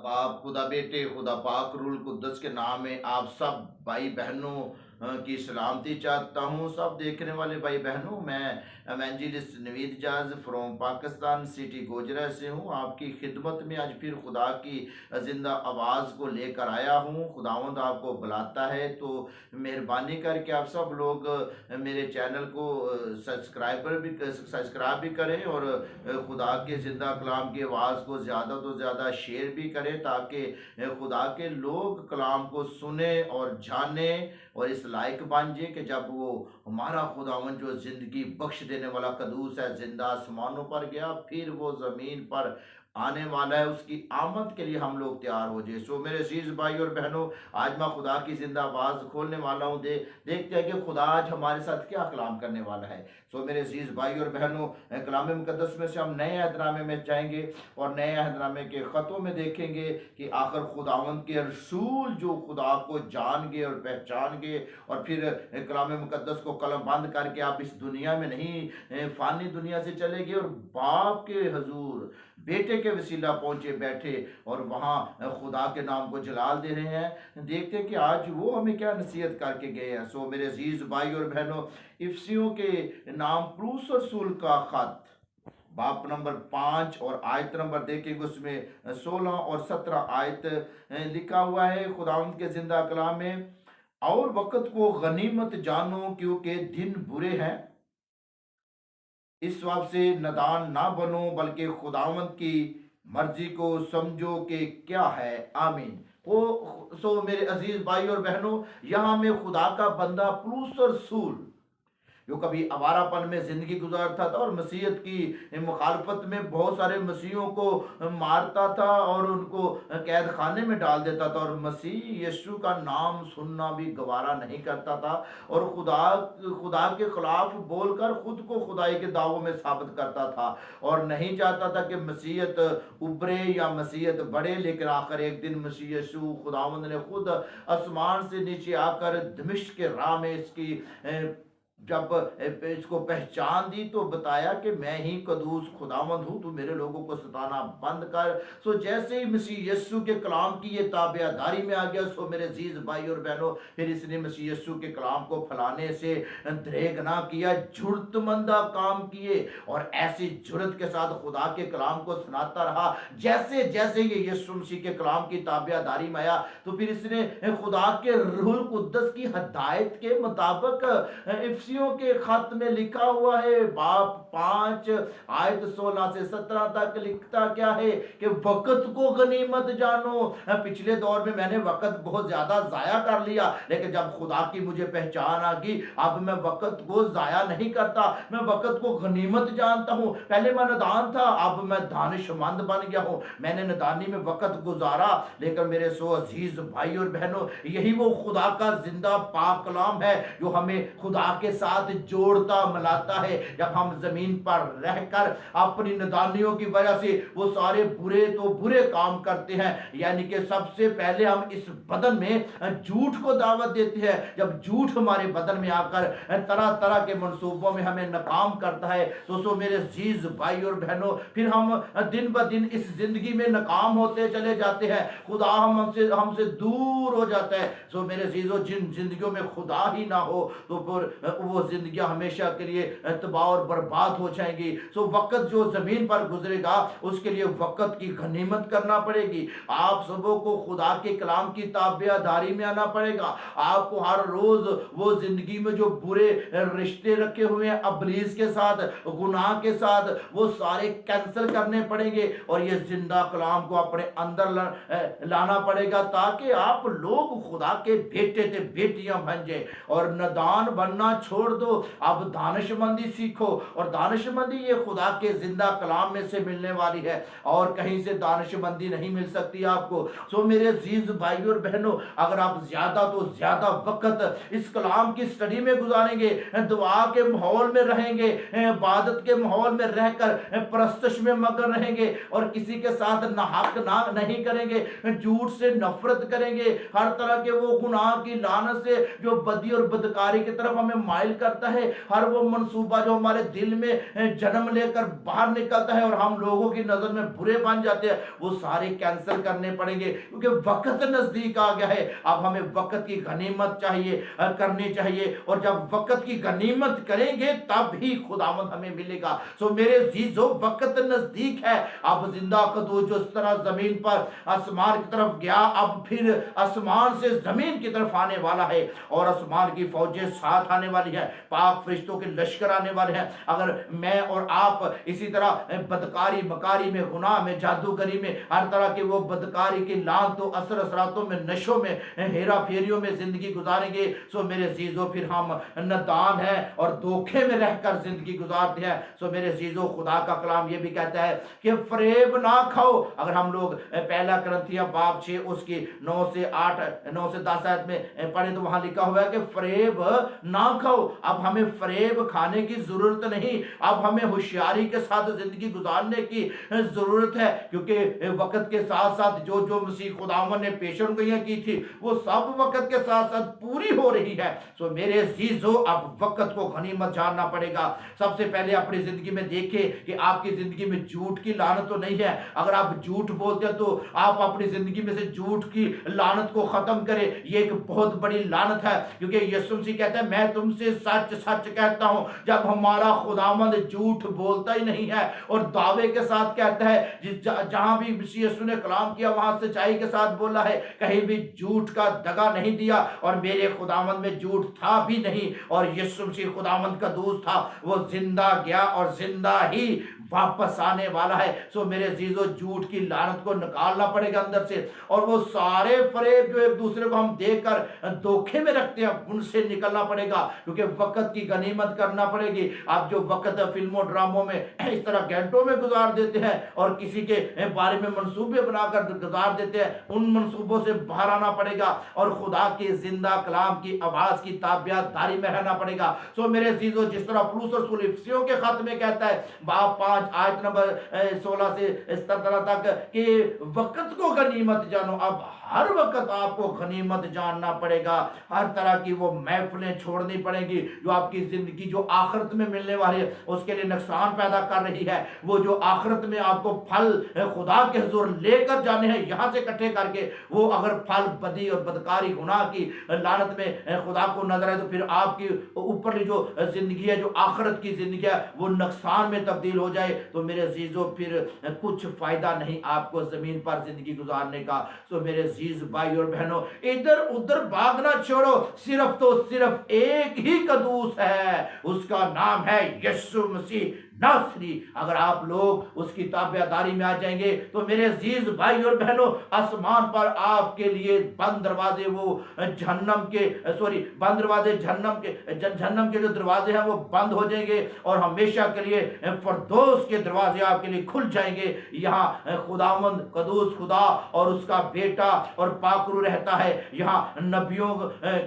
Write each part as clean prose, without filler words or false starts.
बाप खुदा बेटे खुदा पाक रूल कुद्दस के नाम में आप सब भाई बहनों की सलामती चाहता हूँ। सब देखने वाले भाई बहनों, मैं एवेंजलिस्ट नवीद जाज फ्रॉम पाकिस्तान सिटी गोजरा से हूँ। आपकी खिदमत में आज फिर खुदा की ज़िंदा आवाज़ को लेकर आया हूँ। खुदावंद आपको बुलाता है तो मेहरबानी करके आप सब लोग मेरे चैनल को सब्सक्राइब भी करें और खुदा के ज़िंदा कलाम की आवाज़ को ज़्यादा तो ज़्यादा शेयर भी करें, ताकि खुदा के लोग कलाम को सुने और जाने और इस लायक बन जाए कि जब वो हमारा खुदावन जो ज़िंदगी बख्श देने वाला कदूस है जिंदा आसमानों पर गया, फिर वो ज़मीन पर आने वाला है, उसकी आमद के लिए हम लोग तैयार हो जाए। सो मेरे अजीज भाई और बहनों, आज मैं खुदा की जिंदा आवाज़ खोलने वाला हूँ। देखते हैं कि खुदा आज हमारे साथ क्या कलाम करने वाला है। सो मेरे अजीज भाई और बहनों, कलाम मुकद्दस में से हम नए अहदनामे में जाएंगे और नए अहदनामे के ख़तों में देखेंगे कि आखिर खुदावंद के रसूल जो खुदा को जान गए और पहचान गए और फिर कलाम मुकद्दस को कलम बंद करके आप इस दुनिया में नहीं, फ़ानी दुनिया से चले गए और बाप के हजूर बेटे के वसीला पहुंचे बैठे और वहाँ खुदा के नाम को जलाल दे रहे हैं। देखते हैं कि आज वो हमें क्या नसीहत करके गए हैं। सो मेरे अजीज भाई और बहनों, इफ्सियों के नाम पौलुस रसूल का खत बाप नंबर 5 और आयत नंबर देखेंगे, उसमें 16 और 17 आयत लिखा हुआ है खुदावंद के जिंदा कलाम में। और वक़्त को गनीमत जानो, क्योंकि दिन बुरे हैं। इस वक्त से नदान ना बनो, बल्कि खुदावंद की मर्जी को समझो कि क्या है। आमीन। वो सो मेरे अजीज भाई और बहनों, यहाँ में खुदा का बंदा पौलुस रसूल जो कभी आवारापन में ज़िंदगी गुजारता था और मसीहत की मुखालफत में बहुत सारे मसीहों को मारता था और उनको कैद खाने में डाल देता था और मसीह यीशु का नाम सुनना भी गवारा नहीं करता था और खुदा खुदा के खिलाफ बोलकर खुद को खुदाई के दावों में साबित करता था और नहीं चाहता था कि मसीहत उभरे या मसीहत बढ़े। लेकिन आखिर एक दिन मसीह यीशु खुदावंद ने खुद आसमान से नीचे आकर दमिश्क के राह में इसकी जब इसको पहचान दी तो बताया कि मैं ही कदूस खुदावंद हूँ, तू मेरे लोगों को सताना बंद कर। सो जैसे ही मसीह यीशु के कलाम की ये ताबेदारी में आ गया, सो मेरे अजीज भाई और बहनों, फिर इसने मसीह यीशु के कलाम को फैलाने से दरेग ना किया, जुर्तमंदा काम किए और ऐसी जुर्त के साथ खुदा के कलाम को सुनाता रहा। जैसे जैसे ये यीशु मसीह के कलाम की ताबेदारी में आया तो फिर इसने खुदा के रूह कुद्दस की हदायत के मुताबिक के खत में लिखा हुआ है बाप 5 आयत 16 से 17 तक लिखता क्या है कि वक्त को गनीमत जानो। पिछले दौर में मैंने वक्त बहुत ज्यादा जाया कर लिया, लेकिन जब खुदा की मुझे पहचान आ गई, अब मैं वक्त को जाया नहीं करता, मैं वक्त को गनीमत जानता हूं। पहले मैं नादान था, अब मैं दानिशमंद बन गया हूं। मैंने नादानी में वक्त गुजारा, लेकिन मेरे सो अजीज भाई और बहनों, यही वो खुदा का जिंदा पाक कलाम है जो हमें खुदा के साथ जोड़ता मिलाता है। जब हम जमीन पर रहकर अपनी नादानियों की वजह से वो सारे बुरे तो बुरे काम करते हैं, यानी कि सबसे पहले हम इस बदन में झूठ को दावत देते हैं। जब झूठ हमारे बदन में आकर तरह तरह के मंसूबों में हमें नाकाम करता है तो सो मेरे अजीज भाई और बहनों, फिर हम दिन ब दिन इस जिंदगी में नाकाम होते चले जाते हैं। खुदा हमसे हमसे दूर हो जाता है। सो मेरे अजीजों, जिन जिंदगियों में खुदा ही ना हो तो फिर वो जिंदगियां हमेशा के लिए तबाह और बर्बाद हो जाएंगी। सो वक्त जो जमीन पर गुजरेगा उसके लिए वक्त की गनीमत करना पड़ेगी। आप सबों को खुदा के कलाम की ताबेदारी में आना पड़ेगा। आपको हर रोज वो जिंदगी में जो बुरे रिश्ते रखे हुए हैं अबलीस के साथ, गुनाह के साथ, वो सारे कैंसिल करने पड़ेंगे और ये जिंदा कलाम को अपने अंदर लाना पड़ेगा, ताकि आप लोग खुदा के बेटे ते बेटियां बन जाए और नदान बनना छोड़ दो। अब दानिशमंदी सीखो और दानिशमंदी ये खुदा के जिंदा कलाम में से मिलने वाली है और कहीं से दानिशमंदी नहीं मिल सकती आपको। सो मेरे अजीज भाई और बहनों, अगर आप ज्यादा तो ज्यादा वक्त इस कलाम की स्टडी में गुजारेंगे, दुआ के माहौल में रहेंगे, इबादत के माहौल में रहकर परस्तश में मगन रहेंगे और किसी के साथ नाहक ना नहीं करेंगे, झूठ से नफरत करेंगे, हर तरह के वो गुनाह की लानत से जो बदी और बदकारी की तरफ हमें नाइल करता है, हर वो मंसूबा जो हमारे दिल में जन्म लेकर बाहर निकलता है और हम लोगों की नजर में बुरे बन जाते हैं, वो सारे कैंसिल करने पड़ेंगे, क्योंकि वक्त नजदीक आ गया है। अब हमें वक्त की गनीमत चाहिए करनी चाहिए, और जब वक्त की गनीमत करेंगे तब ही खुदावंद हमें मिलेगा। सो मेरे जीजो, वक्त नजदीक है। अब जिंदा कदूस जो इस तरह जमीन पर आसमान की तरफ गया, अब फिर आसमान से जमीन की तरफ आने वाला है, और आसमान की फौजें साथ आने वाली है, पाक फरिश्तों के लश्कर आने वाले हैं। अगर मैं और आप इसी तरह बदकारी मकारी में, गुनाह में, जादूगरी में, हर तरह के वो बदकारी की लानतों, असर असरातों में, नशों में, हेरा फेरियों में जिंदगी गुजारेंगे, सो मेरे जीजो फिर हम नादान है और धोखे में रहकर जिंदगी गुजारते हैं। सो मेरे जीजो, खुदा का कलाम ये भी कहता है कि फरेब ना खाओ। अगर हम लोग पहला करंथिया बाब 6 उसकी 9 से 8 9 से 10 आयत में पढ़े तो वहां लिखा हुआ है कि फरेब ना खाओ। अब हमें फरेब खाने की जरूरत नहीं, अब हमें होशियारी के साथ जिंदगी गुजारने की जरूरत है, क्योंकि वक्त के साथ साथ जो जो मसीह खुदावन ने पेशन गोइयां की थी वो सब वक्त के साथ साथ पूरी हो रही है। सो मेरे जीजो, अब वक्त को गनीमत जानना पड़ेगा। सबसे पहले अपनी जिंदगी में देखें कि आपकी जिंदगी में झूठ की लानत तो नहीं है। अगर आप झूठ बोलते हैं तो आप अपनी जिंदगी में से झूठ की लानत को खत्म करें। ये एक बहुत बड़ी लानत है, क्योंकि यीशु मसीह कहता है मैं तुमसे सच सच कहता हूं, जब हमारा खुदावंद झूठ बोलता ही नहीं है और दावे के साथ कहता है, जहां भी यीशु ने कलाम किया वहां सच्चाई के साथ बोला है, कहीं भी झूठ का दगा नहीं दिया, और मेरे खुदावंद में झूठ था भी नहीं, और यीशु मसीह खुदावंद का दूत था, वो जिंदा गया और जिंदा ही वापस आने वाला है। सो मेरे जीजो, झूठ की लानत को निकालना पड़ेगा अंदर से, और वो सारे फरेब जो एक दूसरे को हम देकर धोखे में रखते हैं उनसे निकलना पड़ेगा, क्योंकि वक्त की गनीमत करना पड़ेगी। आप जो वक्त फिल्मों ड्रामों में इस तरह घंटों में गुजार देते हैं और किसी के बारे में मंसूबे बनाकर गुजार देते हैं, उन मंसूबों से बाहर आना पड़ेगा और खुदा के जिंदा कलाम की आवाज की ताबियादारी में रहना पड़ेगा। सो मेरे जीजो, जिस तरह पौलुस रसूल इफिसियों के खत में कहता है बाब 5 आयत नंबर 16 से 17 तक कि वक्त को गनीमत जानो। अब हर वक्त आपको गनीमत जानना पड़ेगा, हर तरह की वो महफिलें छोड़नी पड़ेंगी जो आपकी जिंदगी जो आखिरत में मिलने वाली है उसके लिए नुकसान पैदा कर रही है। वो जो आखिरत में आपको फल खुदा के हुजूर लेकर जाने हैं यहां से इकट्ठे करके, वो अगर फल बदी और बदकारी गुनाह की लानत में खुदा को नजर आए तो फिर आपकी ऊपर जो जिंदगी है, जो आखिरत की जिंदगी है, वो नुकसान में तब्दील हो जाए तो मेरे जीजो फिर कुछ फायदा नहीं आपको जमीन पर जिंदगी गुजारने का। सो मेरे जीज भाई और बहनों, इधर उधर भागना छोड़ो, सिर्फ तो सिर्फ एक ही कदूस है, उसका नाम है यीशु मसीह नासरी। अगर आप लोग उसकी ताबियादारी में आ जाएंगे तो मेरे अजीज भाई और बहनों, आसमान पर आपके लिए बंद दरवाजे, वो जहन्नम के बंद दरवाजे, जहन्नम के जो दरवाजे हैं वो बंद हो जाएंगे और हमेशा के लिए फरदौस के दरवाजे आपके लिए खुल जाएंगे। यहाँ खुदावंद कदूस खुदा और उसका बेटा और पाकरू रहता है। यहाँ नबियों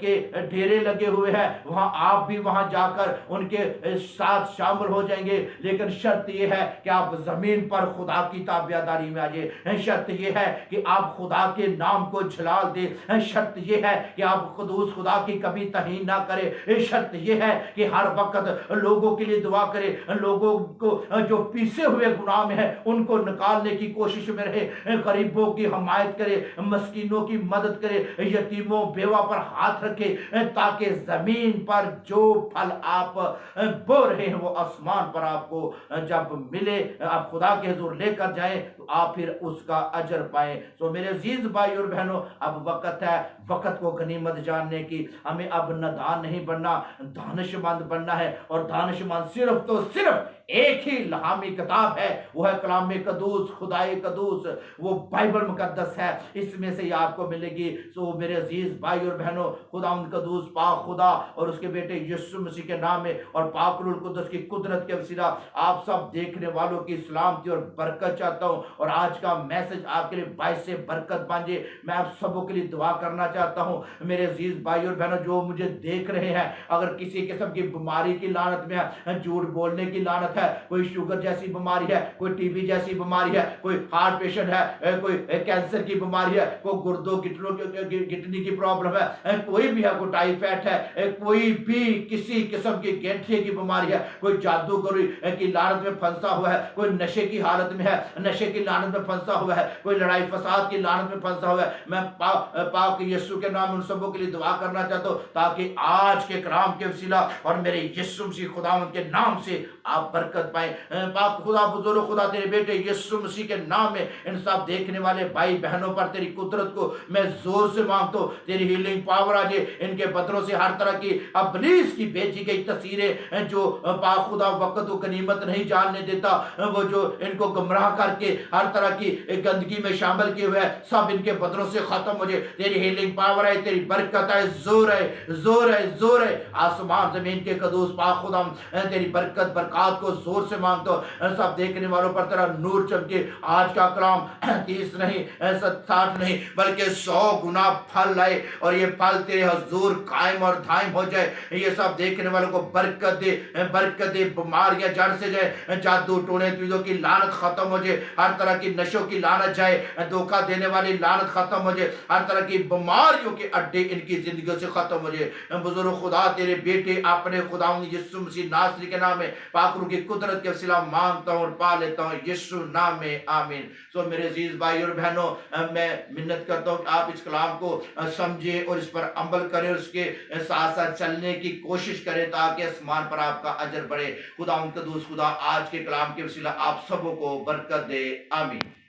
के डेरे लगे हुए हैं, वहां आप भी वहां जाकर उनके साथ शामिल हो जाएंगे। लेकिन शर्त यह है कि आप जमीन पर खुदा की ताबियादारी में आ जाए। शर्त यह है कि आप खुदा के नाम को झलाल दे। शर्त यह है कि आप कदूस खुदा की कभी तहीन ना करें। शर्त यह है कि हर वक्त लोगों के लिए दुआ करें, लोगों को जो पीसे हुए गुनाह में है उनको निकालने की कोशिश में रहे, गरीबों की हमायत करे, मस्कीनों की मदद करे, यतीमों बेवा पर हाथ रखे, ताकि जमीन पर जो फल आप बो रहे हैं वो आसमान पर आपको जब मिले, आप खुदा के हुजूर लेकर जाए तो आप फिर उसका अजर पाए। तो मेरे अजीज भाई और बहनों, अब वक्त है वक्त को गनीमत जानने की। हमें अब नादान नहीं बनना, दानिशमंद बनना है। और दानिशमंद सिर्फ तो सिर्फ एक ही लहामी किताब है, वो है कलाम कदूस, खुदाए कदूस, वो बाइबल मुकद्दस है, इसमें से ही आपको मिलेगी। सो मेरे अजीज भाई और बहनों, खुदावंद कदूस पाक खुदा और उसके बेटे यीशु मसीह के नाम में और पाक रूह कुद्दस की कुदरत के वसीला आप सब देखने वालों की सलामती और बरकत चाहता हूँ, और आज का मैसेज आपके लिए बाइस से बरकत बांझे। मैं आप सबों के लिए दुआ करना चाहता हूँ। मेरे अजीज भाई और बहनों जो मुझे देख रहे हैं, अगर किसी किस्म की बीमारी की लानत में है, झूठ बोलने की लानत है, कोई शुगर जैसी बीमारी है, कोई टीबी जैसी बीमारी है, कोई हार्ट पेशेंट है, कोई कैंसर की बीमारी है, कोई गुर्दों किडनी की प्रॉब्लम है, कोई भी है, कोई टाइफाइड है, कोई भी किसी किस्म की गेंठिए की बीमारी है, कोई जादूगरी की लानत में फंसा हुआ है, कोई नशे की हालत में है, नशे की लानत में फंसा हुआ है, कोई लड़ाई फसाद की लानत में फंसा हुआ है, मैं पाक यीशु के नाम उन सबों के लिए दुआ करना चाहता हूं, ताकि आज के कलाम के वसीला और मेरे यीशु मसीह खुदावंद के नाम से आप बरकत पाए। पाक खुदा, बुजुर्ग खुदा, तेरे बेटे यीशु मसीह के नाम में इन सब देखने वाले भाई बहनों पर तेरी कुदरत को मैं जोर से मांगता हूं। तेरी हीलिंग पावर आज इनके बदनों से हर तरह की अबलीस की भेजी गई तस्वीरें जो पाक खुदा वक्त को गनीमत नहीं जानने देता, वो जो इनको गुमराह करके हर तरह की गंदगी में शामिल किए हुए हैं, सब इनके बदनों से खत्म हो जाए। तेरी हीलिंग पावर है, तेरी बरकत है, जोर है, जोर है, जोर है। आसमान जमीन के कदूस पाक खुदा तेरी बरकत बरकत को जोर से मांगता हूं। सब देखने वालों पर तेरा नूर चमके। आज का कलाम 30 नहीं 60 नहीं बल्कि 100 गुना फल लाए, और ये फल तेरे हजूर कायम और दायम हो जाए। ये सब देखने वालों को बरकत दे, बरकत दे। बीमारियां जड़ से जाए, जादू टोने चीजों की लानत खत्म हो जाए, हर तरह की नशों की लानत जाए, धोखा देने वाली लानत खत्म हो जाए, हर तरह की बीमारियों के अड्डे इनकी जिंदगी से खत्म हो जाए। बुजुर्ग खुदा, तेरे बेटे अपने खुदा यीशु मसीह नासरी के नाम में पाकरू की कुदरत के वसीला मांगता हूं और पा लेता हूं, यीशु नाम में, आमीन। सो मेरे अजीज भाई और बहनों, मैं मिन्नत करता हूं कि आप इस कलाम को समझे और इस पर अमल करें, और उसके साथ साथ चलने की कोशिश करें, ताकि आसमान पर आपका अजर बढ़े। खुदा उनका दूस खुदा आज के कलाम के वसीला आप सबों को बरकत दे, आमीन।